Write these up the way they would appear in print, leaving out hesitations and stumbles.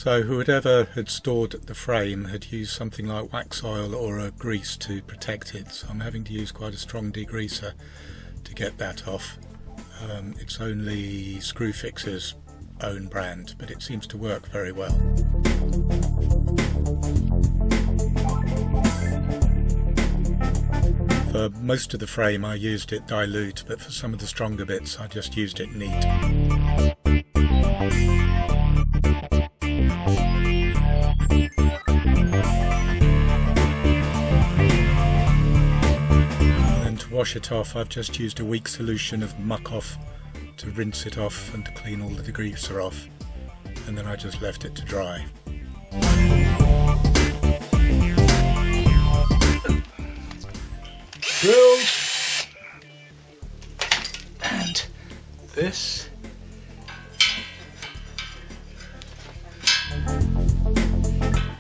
So whoever had stored the frame had used something like wax oil or a grease to protect it, so I'm having to use quite a strong degreaser to get that off. It's only Screwfix's own brand, but it seems to work very well. For most of the frame I used it dilute, but for some of the stronger bits I just used it neat. Wash it off, I've just used a weak solution of muck off to rinse it off and to clean all the degreaser off, and then I just left it to dry. Drilled, and this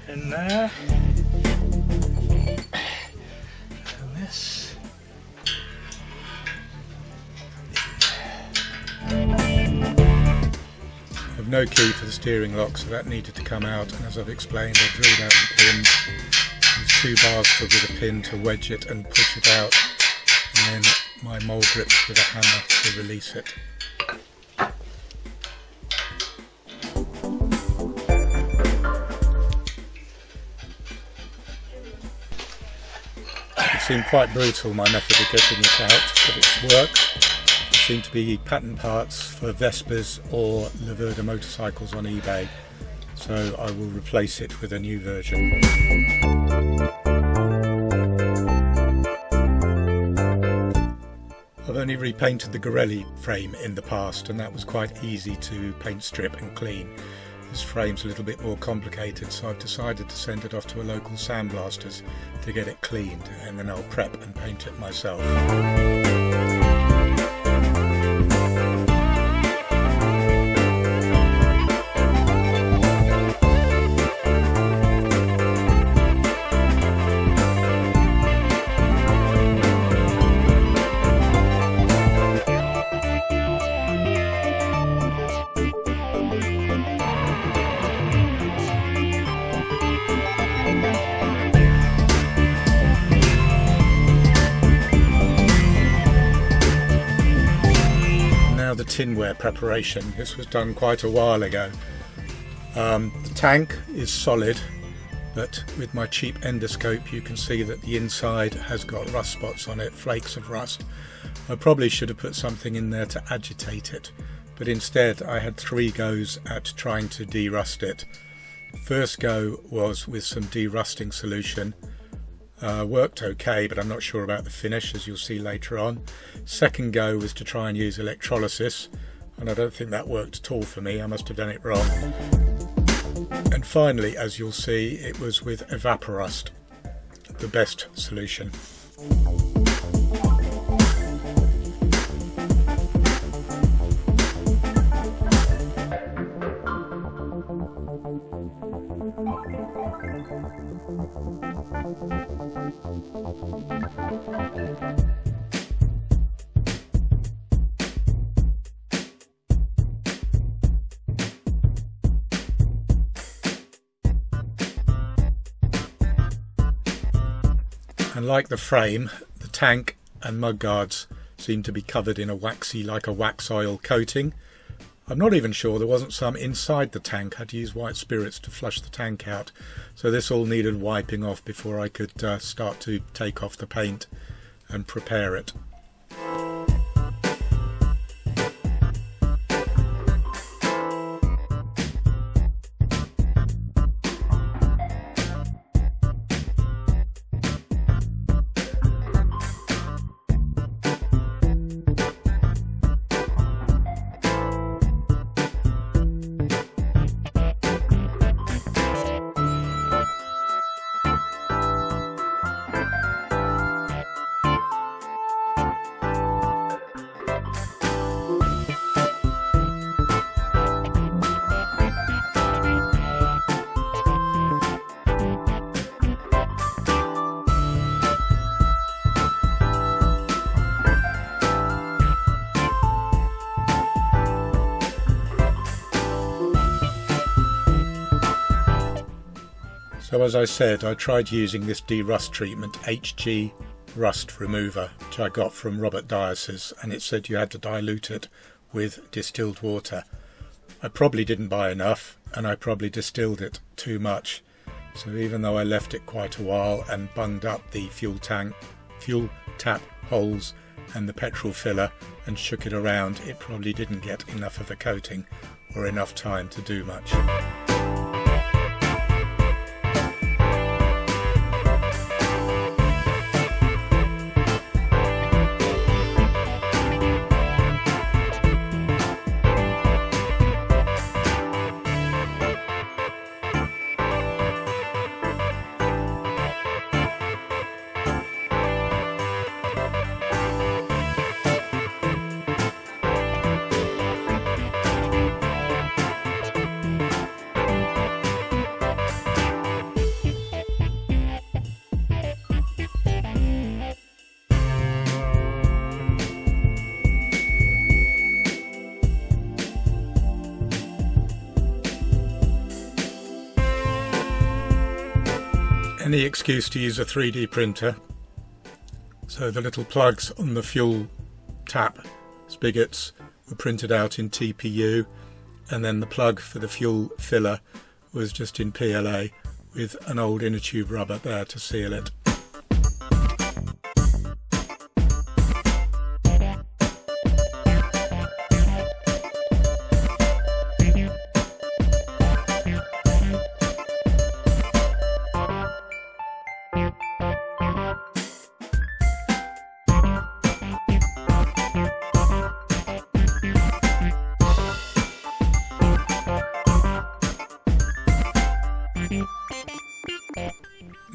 in there, and this. I've no key for the steering lock, so that needed to come out, and as I've explained, I drilled out the pin, used 2 bars with a pin to wedge it and push it out, and then my mole grips with a hammer to release it. It seemed quite brutal, my method of getting it out, but it's worked. Seem to be pattern parts for Vespas or Laverda motorcycles on eBay, so I will replace it with a new version. I've only repainted the Gorelli frame in the past, and that was quite easy to paint strip and clean. This frame's a little bit more complicated, so I've decided to send it off to a local sandblasters to get it cleaned, and then I'll prep and paint it myself. The tinware preparation. This was done quite a while ago. The tank is solid, but with my cheap endoscope you can see that the inside has got rust spots on it, flakes of rust. I probably should have put something in there to agitate it, but instead I had 3 goes at trying to de-rust it. First go was with some de-rusting solution. Worked okay, but I'm not sure about the finish, as you'll see later on. Second go was to try and use electrolysis, and I don't think that worked at all for me. I must have done it wrong. And finally, as you'll see, it was with Evaporust, the best solution. And like the frame, the tank and mudguards seem to be covered in a waxy, like a wax oil coating. I'm not even sure there wasn't some inside the tank. I had to use white spirits to flush the tank out, so this all needed wiping off before I could start to take off the paint and prepare it. So as I said, I tried using this de-rust treatment, HG Rust Remover, which I got from Robert Dias's, and it said you had to dilute it with distilled water. I probably didn't buy enough, and I probably distilled it too much. So even though I left it quite a while and bunged up the fuel tap holes and the petrol filler and shook it around, it probably didn't get enough of a coating or enough time to do much. Any excuse to use a 3D printer. So the little plugs on the fuel tap spigots were printed out in TPU, and then the plug for the fuel filler was just in PLA with an old inner tube rubber there to seal it.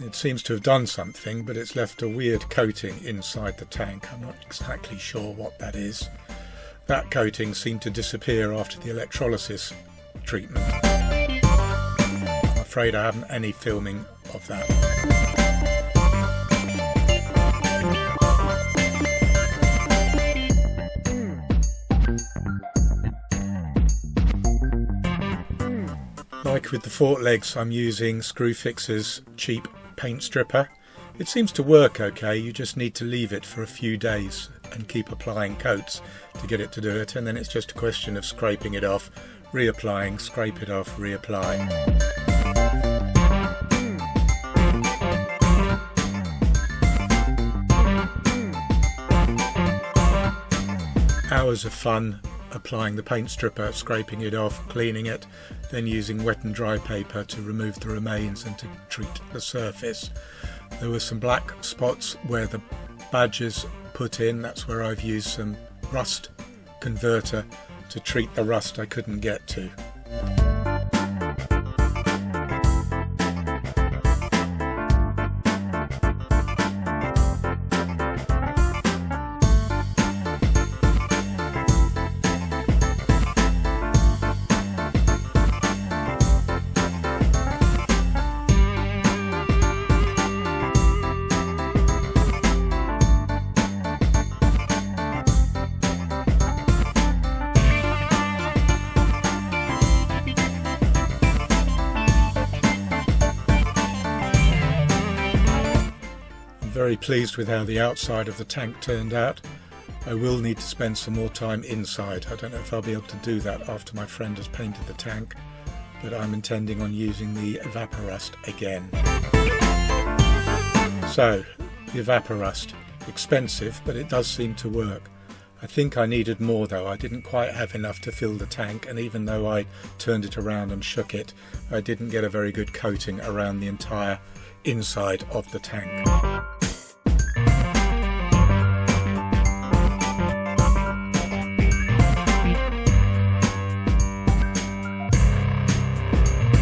It seems to have done something, but it's left a weird coating inside the tank. I'm not exactly sure what that is. That coating seemed to disappear after the electrolysis treatment. I'm afraid I haven't any filming of that. Like with the fork legs, I'm using Screwfix's cheap paint stripper. It seems to work okay, you just need to leave it for a few days and keep applying coats to get it to do it, and then it's just a question of scraping it off, reapplying, scrape it off, reapply. Hours of fun applying the paint stripper, scraping it off, cleaning it, then using wet and dry paper to remove the remains and to treat the surface. There were some black spots where the badges put in. That's where I've used some rust converter to treat the rust I couldn't get to. Very pleased with how the outside of the tank turned out. I will need to spend some more time inside. I don't know if I'll be able to do that after my friend has painted the tank, but I'm intending on using the Evaporust again. So, the Evaporust, expensive, but it does seem to work. I think I needed more though. I didn't quite have enough to fill the tank, and even though I turned it around and shook it, I didn't get a very good coating around the entire inside of the tank.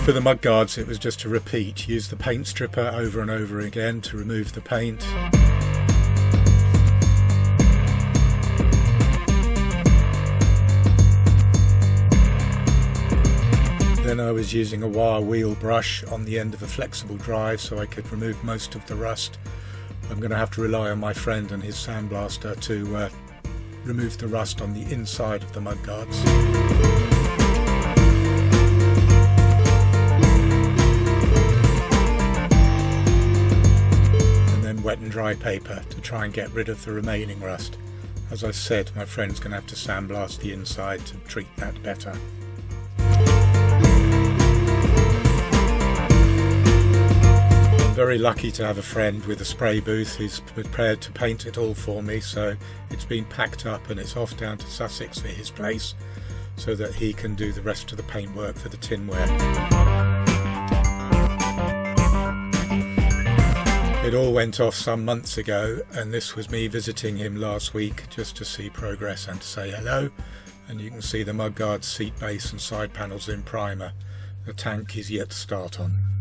For the mudguards, it was just a repeat. Use the paint stripper over and over again to remove the paint. Then I was using a wire wheel brush on the end of a flexible drive so I could remove most of the rust. I'm going to have to rely on my friend and his sandblaster to remove the rust on the inside of the mudguards. wet and dry paper to try and get rid of the remaining rust. As I said, my friend's going to have to sandblast the inside to treat that better. I'm very lucky to have a friend with a spray booth who's prepared to paint it all for me, so it's been packed up and it's off down to Sussex for his place so that he can do the rest of the paintwork for the tinware. It all went off some months ago, and this was me visiting him last week just to see progress and to say hello. And you can see the mudguard seat base and side panels in primer. The tank is yet to start on.